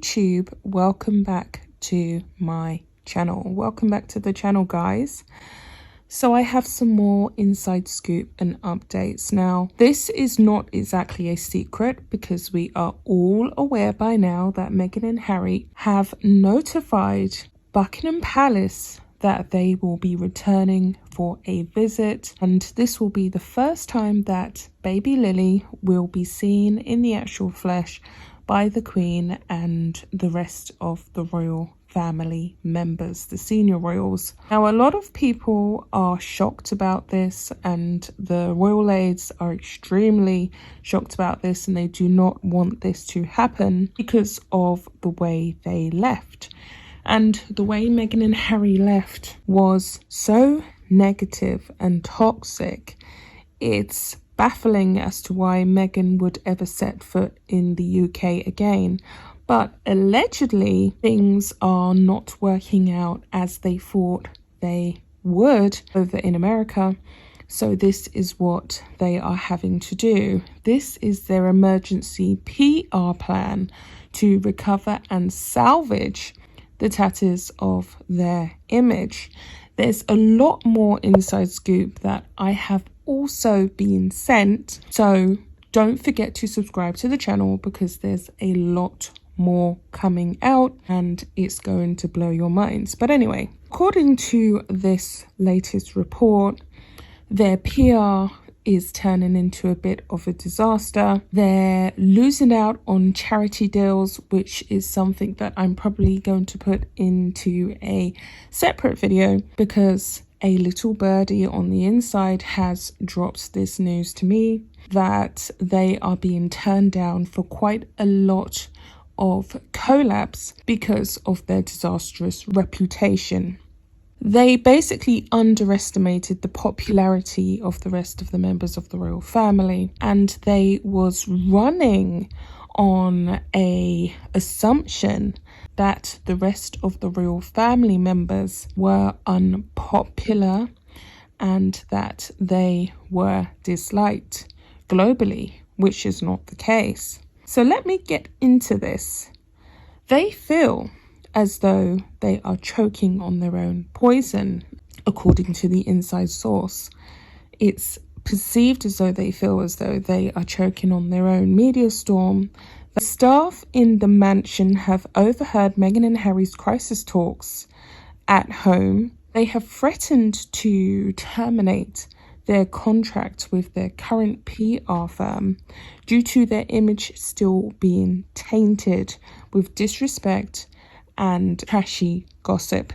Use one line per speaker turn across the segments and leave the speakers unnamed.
YouTube, welcome back to my channel. Welcome back to the channel, guys. So I have some more inside scoop and updates. Now, this is not exactly a secret because we are all aware by now that Meghan and Harry have notified Buckingham Palace that they will be returning for a visit, and this will be the first time that baby Lily will be seen in the actual flesh by the Queen and the rest of the royal family members, the senior royals. Now, a lot of people are shocked about this, and the royal aides are extremely shocked about this, and they do not want this to happen because of the way they left. And the way Meghan and Harry left was so negative and toxic. It's baffling as to why Meghan would ever set foot in the UK again. But allegedly, things are not working out as they thought they would over in America. So this is what they are having to do. This is their emergency PR plan to recover and salvage the tatters of their image. There's a lot more inside scoop that I have also been sent, so don't forget to subscribe to the channel because there's a lot more coming out and it's going to blow your minds. But anyway, according to this latest report, their PR is turning into a bit of a disaster. They're losing out on charity deals, which is something that I'm probably going to put into a separate video because a little birdie on the inside has dropped this news to me that they are being turned down for quite a lot of collabs because of their disastrous reputation. They basically underestimated the popularity of the rest of the members of the royal family, and they was running on a assumption that the rest of the royal family members were unpopular and that they were disliked globally, which is not the case. So let me get into this. They feel as though they are choking on their own poison, according to the inside source. It's perceived as though they feel as though they are choking on their own media storm. The staff in the mansion have overheard Meghan and Harry's crisis talks at home. They have threatened to terminate their contract with their current PR firm due to their image still being tainted with disrespect and trashy gossip.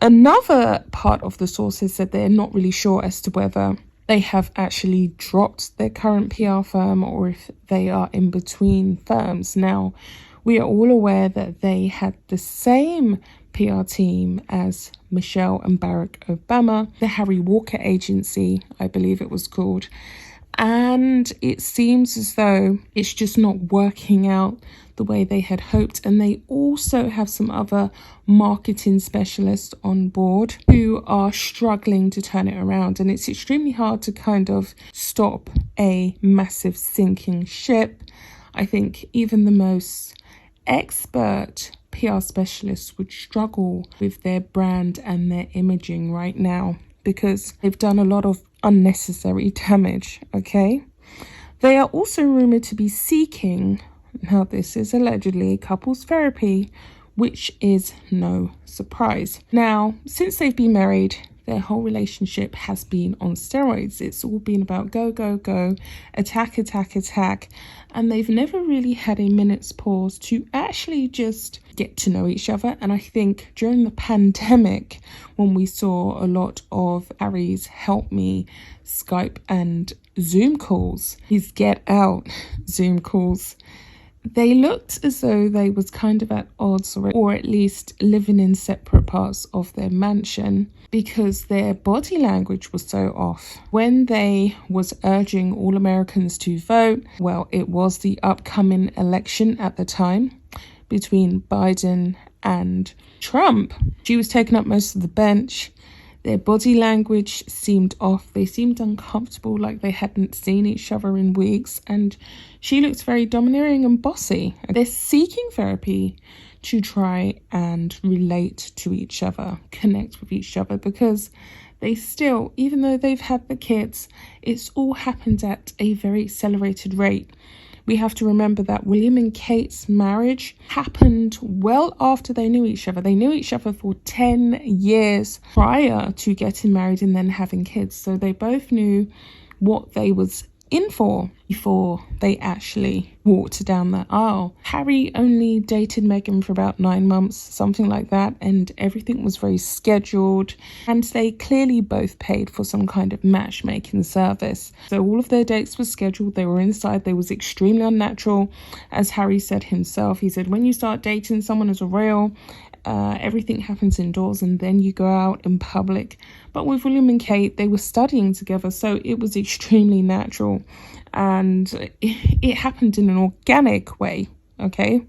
Another part of the sources said they're not really sure as to whether they have actually dropped their current PR firm or if they are in between firms. Now, we are all aware that they had the same PR team as Michelle and Barack Obama, the Harry Walker Agency, I believe it was called. And it seems as though it's just not working out the way they had hoped. And they also have some other marketing specialists on board who are struggling to turn it around. And it's extremely hard to kind of stop a massive sinking ship. I think even the most expert PR specialists would struggle with their brand and their imaging right now because they've done a lot of unnecessary damage, okay? They are also rumored to be seeking, now this is allegedly, couples therapy, which is no surprise. Now, since they've been married, their whole relationship has been on steroids. It's all been about go, go, go, attack, attack, attack. And they've never really had a minute's pause to actually just get to know each other. And I think during the pandemic, when we saw a lot of Harry's Help Me Skype and Zoom calls, his Get Out Zoom calls, they looked as though they was kind of at odds or at least living in separate parts of their mansion because their body language was so off. When they was urging all Americans to vote, well, it was the upcoming election at the time between Biden and Trump. She was taking up most of the bench. Their body language seemed off. They seemed uncomfortable, like they hadn't seen each other in weeks. And she looked very domineering and bossy. They're seeking therapy to try and relate to each other, connect with each other, because they still, even though they've had the kids, it's all happened at a very accelerated rate. We have to remember that William and Kate's marriage happened well after they knew each other. They knew each other for 10 years prior to getting married and then having kids. So they both knew what they was in for before they actually walked down the aisle. Harry only dated Meghan for about 9 months, something like that, and everything was very scheduled, and they clearly both paid for some kind of matchmaking service. So all of their dates were scheduled. They were inside. They was extremely unnatural. As Harry said himself, he said, when you start dating someone as a royal, everything happens indoors and then you go out in public. But with William and Kate, they were studying together, so it was extremely natural, and it happened in an organic way. Okay,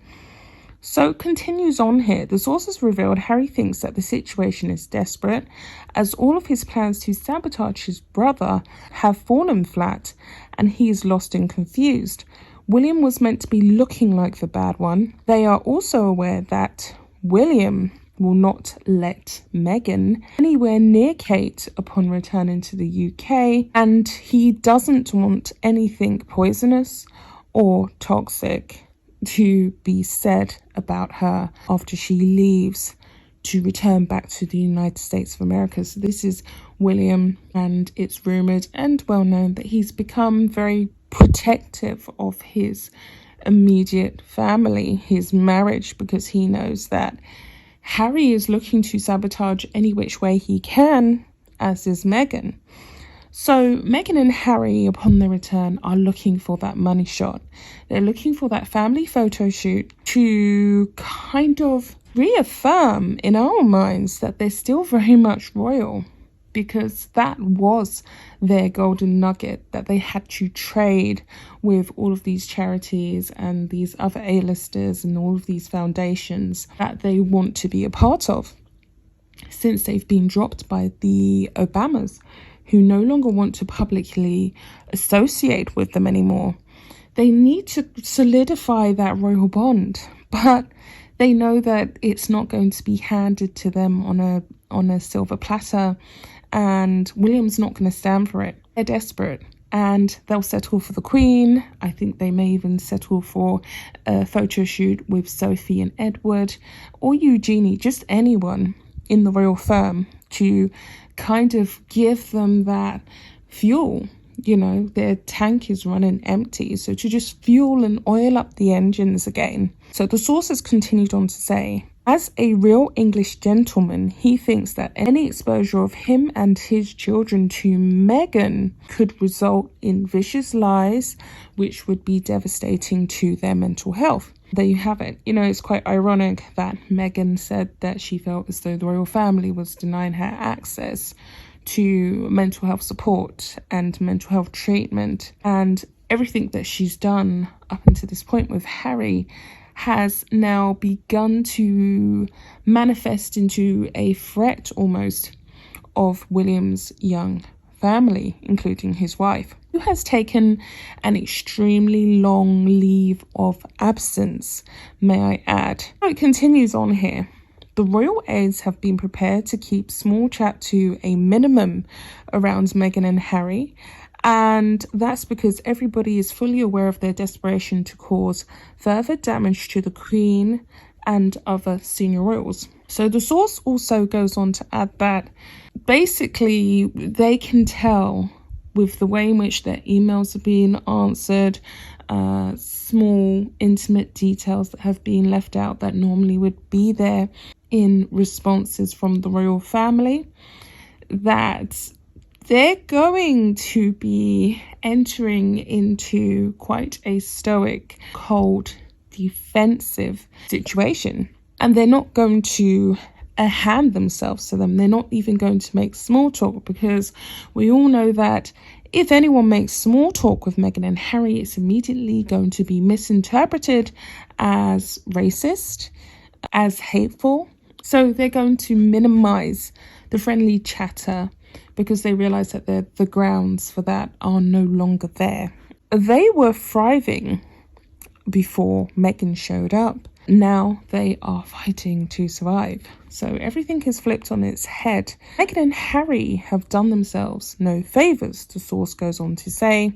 so it continues on here. The sources revealed Harry thinks that the situation is desperate, as all of his plans to sabotage his brother have fallen flat and he is lost and confused. William was meant to be looking like the bad one. They are also aware that William will not let Meghan anywhere near Kate upon returning to the UK, and he doesn't want anything poisonous or toxic to be said about her after she leaves to return back to the United States of America. So this is William, and it's rumoured and well known that he's become very protective of his immediate family, his marriage, because he knows that Harry is looking to sabotage any which way he can, as is Meghan. So Meghan and Harry, upon their return, are looking for that money shot. They're looking for that family photo shoot to kind of reaffirm in our minds that they're still very much royal, because that was their golden nugget that they had to trade with all of these charities and these other A-listers and all of these foundations that they want to be a part of, since they've been dropped by the Obamas, who no longer want to publicly associate with them anymore. They need to solidify that royal bond, but they know that it's not going to be handed to them on a silver platter, and William's not going to stand for it. They're desperate, and they'll settle for the Queen. I think they may even settle for a photo shoot with Sophie and Edward, or Eugenie, just anyone in the royal firm, to kind of give them that fuel. You know, their tank is running empty, so to just fuel and oil up the engines again. So the sources continued on to say, as a real English gentleman, he thinks that any exposure of him and his children to Meghan could result in vicious lies, which would be devastating to their mental health. There you have it. You know, it's quite ironic that Meghan said that she felt as though the royal family was denying her access to mental health support and mental health treatment, and everything that she's done up until this point with Harry has now begun to manifest into a threat almost of William's young family, including his wife, who has taken an extremely long leave of absence, may I add. So it continues on here. The royal aides have been prepared to keep small chat to a minimum around Meghan and Harry, and that's because everybody is fully aware of their desperation to cause further damage to the Queen and other senior royals. So the source also goes on to add that basically they can tell with the way in which their emails are being answered, small intimate details that have been left out that normally would be there in responses from the royal family, that they're going to be entering into quite a stoic, cold, defensive situation. And they're not going to hand themselves to them. They're not even going to make small talk, because we all know that if anyone makes small talk with Meghan and Harry, it's immediately going to be misinterpreted as racist, as hateful. So they're going to minimize the friendly chatter because they realize that the grounds for that are no longer there. They were thriving before Meghan showed up. Now they are fighting to survive. So everything is flipped on its head. Meghan and Harry have done themselves no favours, the source goes on to say,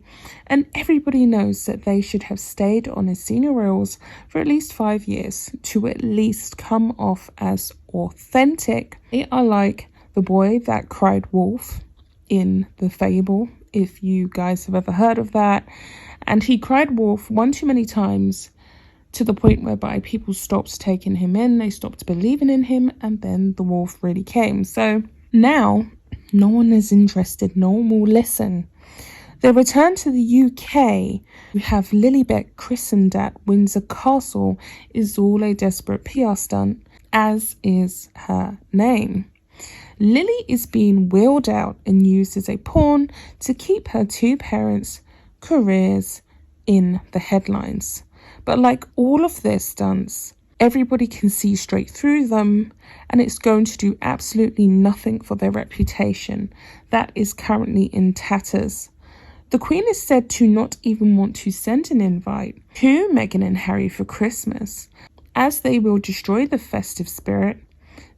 and everybody knows that they should have stayed on as senior royals for at least 5 years to at least come off as authentic. They are like the boy that cried wolf in the fable, if you guys have ever heard of that. And he cried wolf one too many times, to the point whereby people stopped taking him in, they stopped believing in him, and then the wolf really came. So now no one is interested, no one will listen. They return to the UK. We have Lilibet christened at Windsor Castle is all a desperate PR stunt, as is her name. Lily is being wheeled out and used as a pawn to keep her two parents' careers in the headlines. But like all of their stunts, everybody can see straight through them, and it's going to do absolutely nothing for their reputation that is currently in tatters. The Queen is said to not even want to send an invite to Meghan and Harry for Christmas, as they will destroy the festive spirit.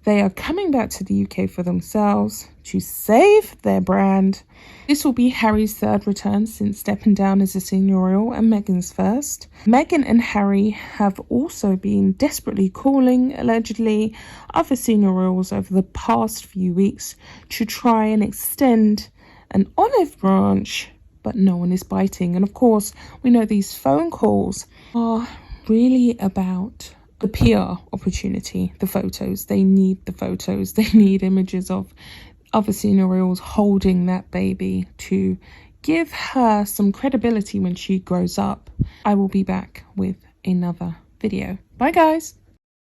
They are coming back to the UK for themselves to save their brand. This will be Harry's third return since stepping down as a senior royal, and Meghan's first. Meghan and Harry have also been desperately calling, allegedly, other senior royals over the past few weeks to try and extend an olive branch, but no one is biting. And of course, we know these phone calls are really about the PR opportunity, the photos. They need the photos. They need images of other senior royals holding that baby to give her some credibility when she grows up. I will be back with another video. Bye guys.